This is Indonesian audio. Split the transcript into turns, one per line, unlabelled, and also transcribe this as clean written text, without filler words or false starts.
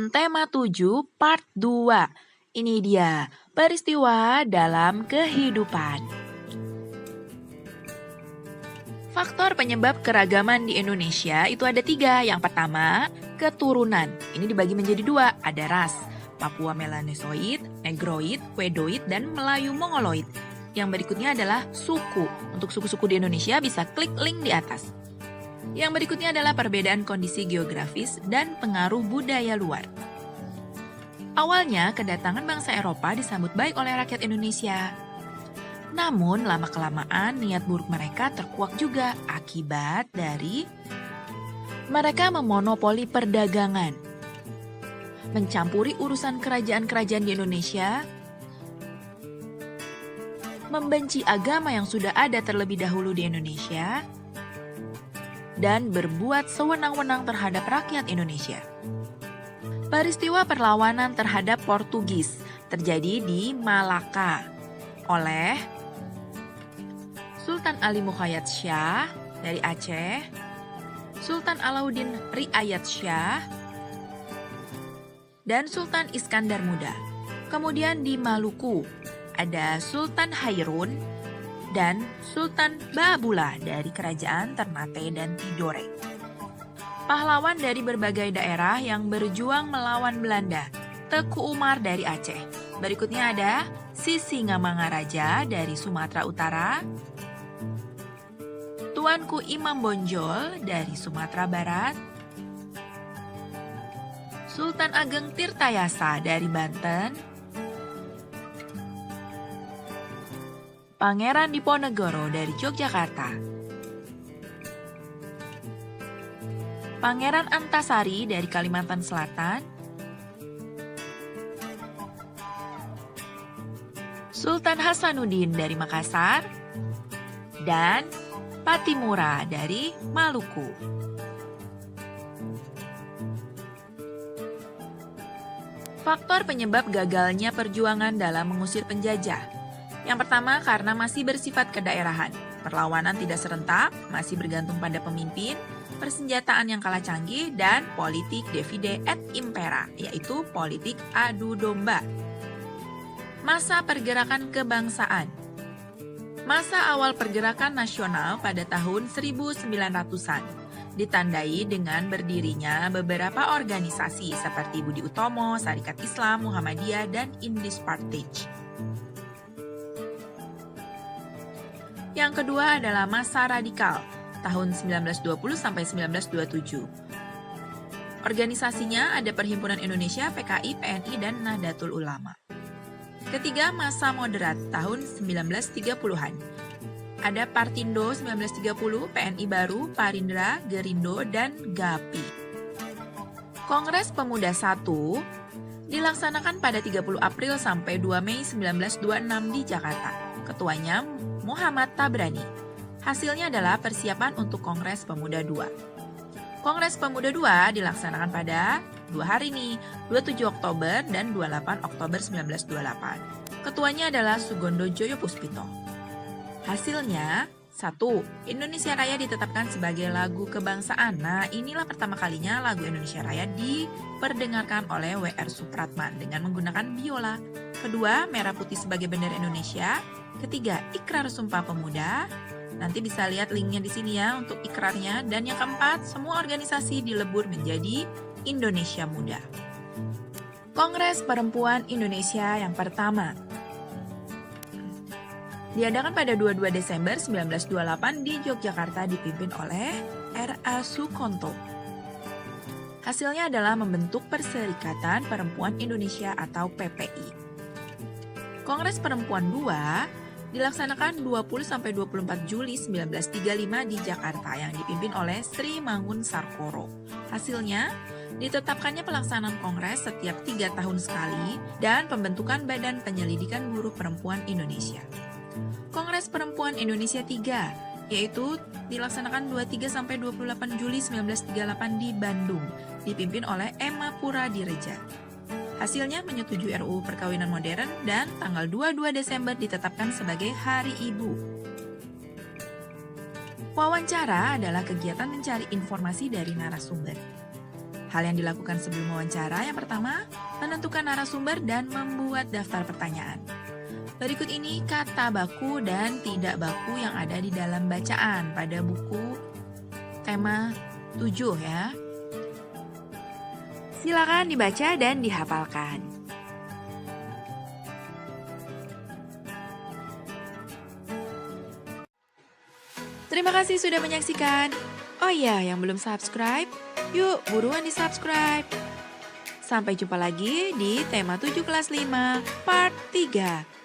dengan tema 7 part 2. Ini dia, peristiwa dalam kehidupan. Faktor penyebab keragaman di Indonesia itu ada 3. Yang pertama, keturunan. Ini dibagi menjadi 2, ada ras. Papua Melanesoid, Negroid, Wedoid, dan Melayu Mongoloid. Yang berikutnya adalah suku. Untuk suku-suku di Indonesia bisa klik link di atas. Yang berikutnya adalah perbedaan kondisi geografis dan pengaruh budaya luar. Awalnya, kedatangan bangsa Eropa disambut baik oleh rakyat Indonesia. Namun, lama-kelamaan niat buruk mereka terkuak juga akibat dari mereka memonopoli perdagangan, mencampuri urusan kerajaan-kerajaan di Indonesia, membenci agama yang sudah ada terlebih dahulu di Indonesia, dan berbuat sewenang-wenang terhadap rakyat Indonesia. Peristiwa perlawanan terhadap Portugis terjadi di Malaka oleh Sultan Ali Muqayyad Shah dari Aceh, Sultan Alauddin Riayat Shah, dan Sultan Iskandar Muda. Kemudian di Maluku ada Sultan Hairun dan Sultan Baabullah dari kerajaan Ternate dan Tidore. Pahlawan dari berbagai daerah yang berjuang melawan Belanda. Teku Umar dari Aceh. Berikutnya ada Sisingamangaraja dari Sumatera Utara, Tuanku Imam Bonjol dari Sumatera Barat, Sultan Ageng Tirtayasa dari Banten, Pangeran Diponegoro dari Yogyakarta, Pangeran Antasari dari Kalimantan Selatan, Sultan Hasanuddin dari Makassar, dan Patimura dari Maluku. Faktor penyebab gagalnya perjuangan dalam mengusir penjajah. Yang pertama, karena masih bersifat kedaerahan. Perlawanan tidak serentak, masih bergantung pada pemimpin, persenjataan yang kalah canggih, dan politik divide et impera, yaitu politik adu domba. Masa pergerakan kebangsaan. Masa awal pergerakan nasional pada tahun 1900-an, ditandai dengan berdirinya beberapa organisasi seperti Budi Utomo, Sarekat Islam, Muhammadiyah, dan Indis Partij. Yang kedua adalah masa radikal, tahun 1920 sampai 1927. Organisasinya ada Perhimpunan Indonesia, PKI, PNI, dan Nahdlatul Ulama. Ketiga, masa moderat, tahun 1930-an. Ada Partindo 1930, PNI Baru, Parindra, Gerindo, dan GAPI. Kongres Pemuda I dilaksanakan pada 30 April sampai 2 Mei 1926 di Jakarta. Ketuanya Muhammad Tabrani. Hasilnya adalah persiapan untuk Kongres Pemuda II. Kongres Pemuda II dilaksanakan pada 2 hari nih, 27 Oktober dan 28 Oktober 1928. Ketuanya adalah Sugondo Joyo Puspito. Hasilnya, 1. Indonesia Raya ditetapkan sebagai lagu kebangsaan. Nah, inilah pertama kalinya lagu Indonesia Raya diperdengarkan oleh W.R. Supratman dengan menggunakan biola. Kedua, merah putih sebagai bendera Indonesia. Ketiga, Ikrar Sumpah Pemuda. Nanti bisa lihat linknya di sini ya untuk ikrarnya. Dan yang keempat, semua organisasi dilebur menjadi Indonesia Muda. Kongres Perempuan Indonesia yang pertama diadakan pada 22 Desember 1928 di Yogyakarta, dipimpin oleh R.A. Sukonto. Hasilnya adalah membentuk Perserikatan Perempuan Indonesia atau PPI. Kongres Perempuan II dilaksanakan 20-24 Juli 1935 di Jakarta yang dipimpin oleh Sri Mangun Sarkoro. Hasilnya, ditetapkannya pelaksanaan kongres setiap 3 tahun sekali dan pembentukan Badan Penyelidikan Buruh Perempuan Indonesia. Kongres Perempuan Indonesia III, yaitu dilaksanakan 23-28 Juli 1938 di Bandung, dipimpin oleh Emma Puradireja. Hasilnya menyetujui RUU Perkawinan Modern dan tanggal 22 Desember ditetapkan sebagai Hari Ibu. Wawancara adalah kegiatan mencari informasi dari narasumber. Hal yang dilakukan sebelum wawancara yang pertama, menentukan narasumber dan membuat daftar pertanyaan. Berikut ini kata baku dan tidak baku yang ada di dalam bacaan pada buku tema 7 ya. Silakan dibaca dan dihafalkan. Terima kasih sudah menyaksikan. Oh iya, yang belum subscribe, yuk buruan di subscribe. Sampai jumpa lagi di tema 7 kelas 5 part 3.